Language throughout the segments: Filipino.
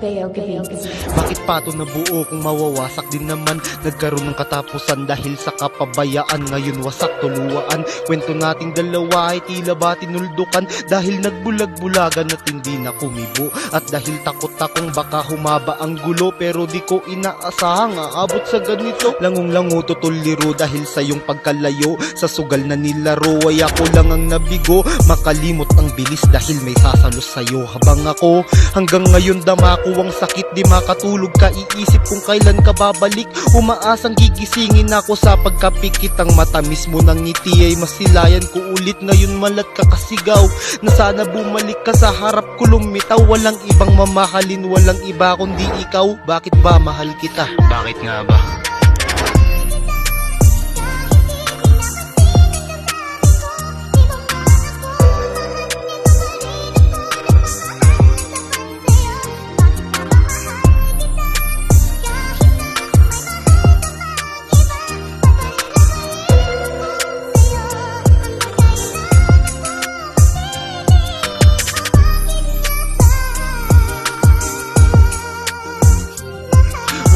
Bakit pa ito nabuo kung mawawasak din naman? Nagkaroon ng katapusan dahil sa kapabayaan. Ngayon wasak tuluan. Kwento nating dalawa ay tila ba tinuldukan dahil nagbulag-bulagan at hindi na kumibo. At dahil takot akong baka humaba ang gulo, pero di ko inaasahang aabot sa ganito. Langong-lango tutuliro dahil sa iyong pagkalayo. Sa sugal na nilaro ay ako lang ang nabigo. Makalimot ang bilis dahil may sasalos sa'yo. Habang ako hanggang ngayon damako ang sakit, di makatulog ka, iisip kung kailan ka babalik. Umaasang gigisingin ako sa pagkapikit. Ang matamis mo ng ngiti ay masilayan ko ulit. Ngayon malat ka kasigaw na sana bumalik ka sa harap ko lumitaw. Walang ibang mamahalin, walang iba kundi ikaw. Bakit ba mahal kita? Bakit nga ba?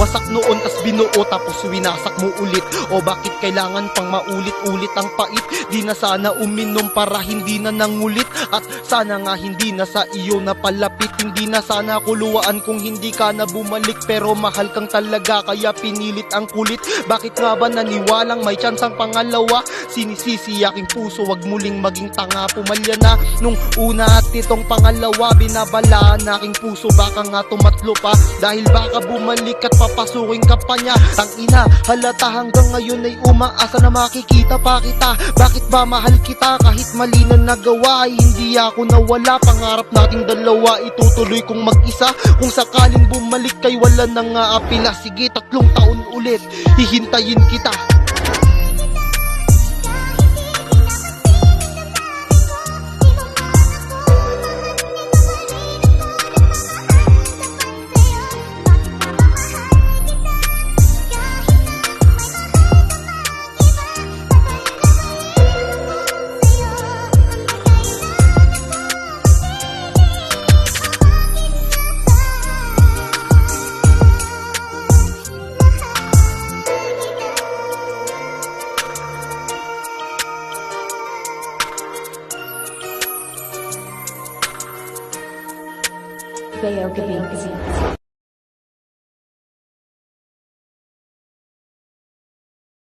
Wasak noon tas binuo tapos winasak mo ulit. O bakit kailangan pang maulit-ulit ang pait? Di na sana uminom para hindi na nangulit. At sana nga hindi na sa iyo napalapit. Hindi na sana kuluwaan kung hindi ka na bumalik. Pero mahal kang talaga kaya pinilit ang kulit. Bakit nga ba naniwalang may chance ang pangalawa? Sinisisi aking puso, wag muling maging tanga. Pumalya na nung una at itong pangalawa. Binabalaan aking puso, baka nga tumatlo pa. Dahil baka bumalik at papasukin ka pa niya. Tangina, halata hanggang ngayon ay umaasa na makikita pa kita. Bakit ba mahal kita kahit mali na nagawa? Ay hindi ako nawala, pangarap nating dalawa itutuloy kong mag-isa. Kung sakaling bumalik kay wala nang aapila, sige 3 taon ulit hihintayin kita. Bayo Gabin.